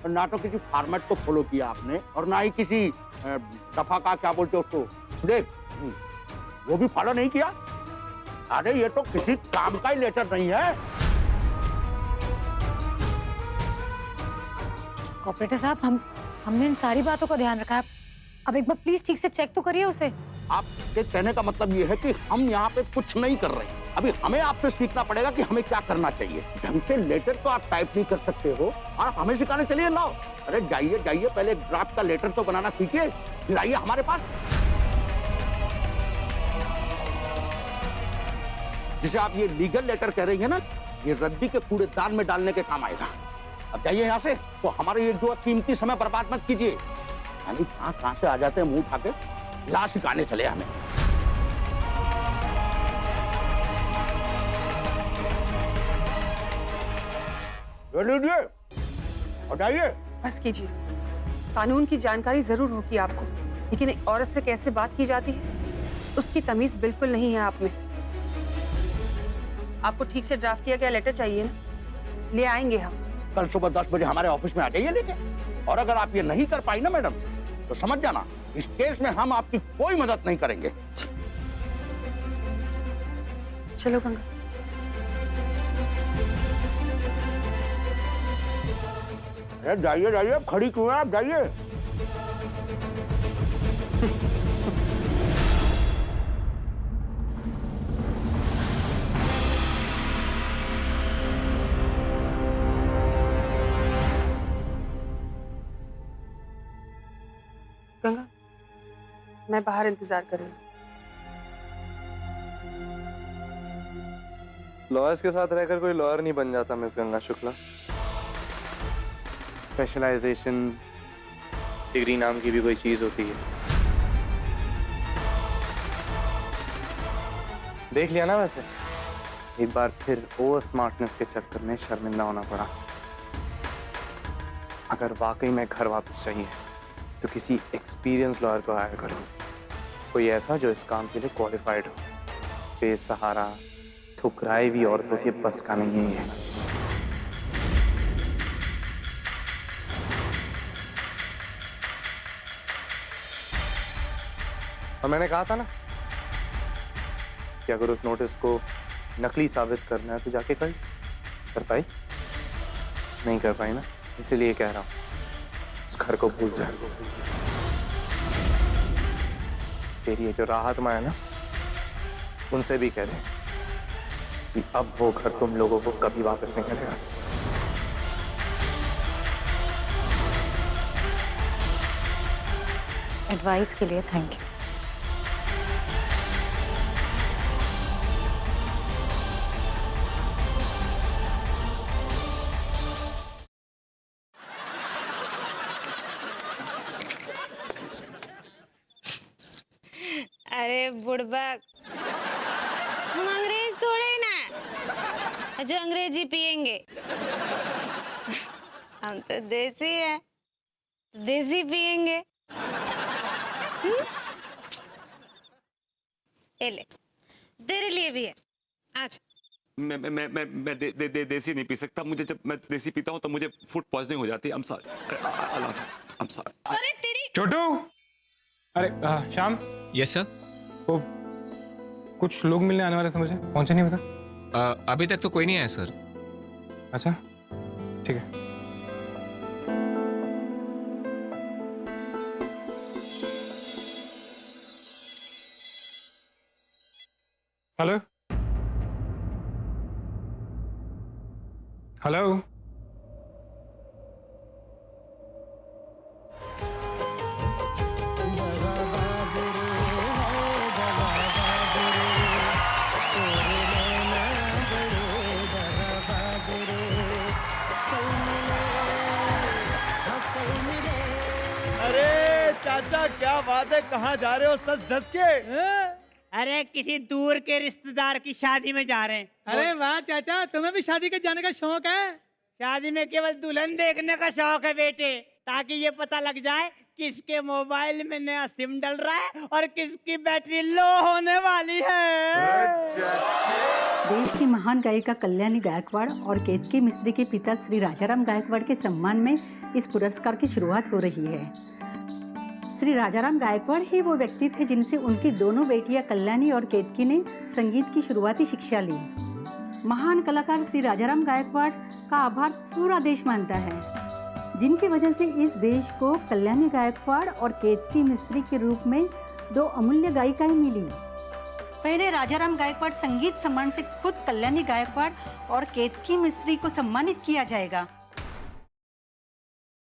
ना तो किसी फॉर्मेट को फॉलो किया आपने और ना ही किसी दफा का क्या बोलते हो उसको देख वो भी फॉलो नहीं किया। अरे ये तो किसी काम का ही लेटर नहीं है। कॉर्पोरेटर साहब, हमने इन सारी बातों का ध्यान रखा है। अब एक बार प्लीज ठीक से चेक तो करिए उसे। आपके कहने का मतलब ये है कि हम यहाँ पे कुछ नहीं कर रहे। अभी हमें आपसे सीखना पड़ेगा कि हमें क्या करना चाहिए। ढंग से लेटर तो आप टाइप नहीं कर सकते हो और हमें सिखाने चलिए लाओ। अरे जाइए जाइए, पहले ड्राफ्ट का लेटर तो बनाना सीखिए, फिर आइए हमारे पास। जिसे आप ये लीगल लेटर कह रही है ना, ये रद्दी के कूड़ेदान में डालने के काम आएगा। अब जाइए यहाँ से। तो हमारे ये जो कीमती समय बर्बाद मत कीजिए। यानी कहाँ से आ जाते हैं मुंह उठा के, लाश सिखाने चले हमें। लीजिए और जाइए। बस कीजिए। कानून की जानकारी जरूर होगी आपको, लेकिन एक औरत से कैसे बात की जाती है उसकी तमीज बिल्कुल नहीं है आप में। आपको ठीक से ड्राफ्ट किया गया लेटर चाहिए ना, ले आएंगे हम। कल सुबह 10 बजे हमारे ऑफिस में आ जाइए लेके। और अगर आप ये नहीं कर पाई ना मैडम, तो समझ जाना इस केस में हम आपकी कोई मदद नहीं करेंगे। चलो गंगा। अरे जाइए जाइए, खड़ी क्यों है आप, जाइए। गंगा, मैं बाहर इंतजार कर रही हूँ। लॉयर्स के साथ रहकर कोई लॉयर नहीं बन जाता miss Ganga Shukla. Specialisation degree नाम की भी कोई चीज होती है। देख लिया ना, वैसे एक बार फिर ओवर स्मार्टनेस के चक्कर में शर्मिंदा होना पड़ा। अगर वाकई में घर वापस चाहिए तो किसी एक्सपीरियंस लॉयर को हायर करो, कोई ऐसा जो इस काम के लिए क्वालिफाइड हो। बेसहारा ठुकराई हुई औरतों के बस का नहीं है ये। और मैंने कहा था ना कि अगर उस नोटिस को नकली साबित करना है तो जाके कर पाई? नहीं कर पाई ना, इसीलिए कह रहा हूं उस घर को भूल जा। तेरी ये जो राहत माँ है ना, उनसे भी कह दे कि अब वो घर तुम लोगों को कभी वापस नहीं मिलेगा। एडवाइस के लिए थैंक यू। अरे बुड़बक, हम अंग्रेज थोड़े ही ना जो अंग्रेजी पियेंगे। हम तो देसी है, देसी पियेंगे। ये ले, तेरे लिए भी है, आज। मैं देसी नहीं पी सकता। मुझे जब मैं देसी पीता हूँ तो मुझे फूड पॉइजनिंग हो जाती है। I'm sorry. अरे तेरी छोटू, अरे श्याम। Yes sir. वो कुछ लोग मिलने आने वाले थे, मुझे पहुंचे नहीं पता। अभी तक तो कोई नहीं आया सर। अच्छा ठीक है। Hello hello. चाचा क्या बात है, कहाँ जा रहे हो सच धस के? अरे किसी दूर के रिश्तेदार की शादी में जा रहे हैं। अरे वाह चाचा, तुम्हें भी शादी के जाने का शौक है? शादी में केवल दुल्हन देखने का शौक है बेटे, ताकि ये पता लग जाए किसके मोबाइल में नया सिम डल रहा है और किसकी बैटरी लो होने वाली है। देश की महान गायिका कल्याणी गायकवाड़ और केतकी मिस्त्री के पिता श्री राजाराम गायकवाड़ के सम्मान में इस पुरस्कार की शुरुआत हो रही है। श्री राजाराम गायकवाड़ ही वो व्यक्ति थे जिनसे उनकी दोनों बेटियां कल्याणी और केतकी ने संगीत की शुरुआती शिक्षा ली। महान कलाकार श्री राजाराम गायकवाड़ का आभार पूरा देश मानता है, जिनकी वजह से इस देश को कल्याणी गायकवाड़ और केतकी मिस्त्री के रूप में दो अमूल्य गायिकाएं मिली। पहले राजाराम गायकवाड़ संगीत सम्मान से खुद कल्याणी गायकवाड़ और केतकी मिस्त्री को सम्मानित किया जाएगा।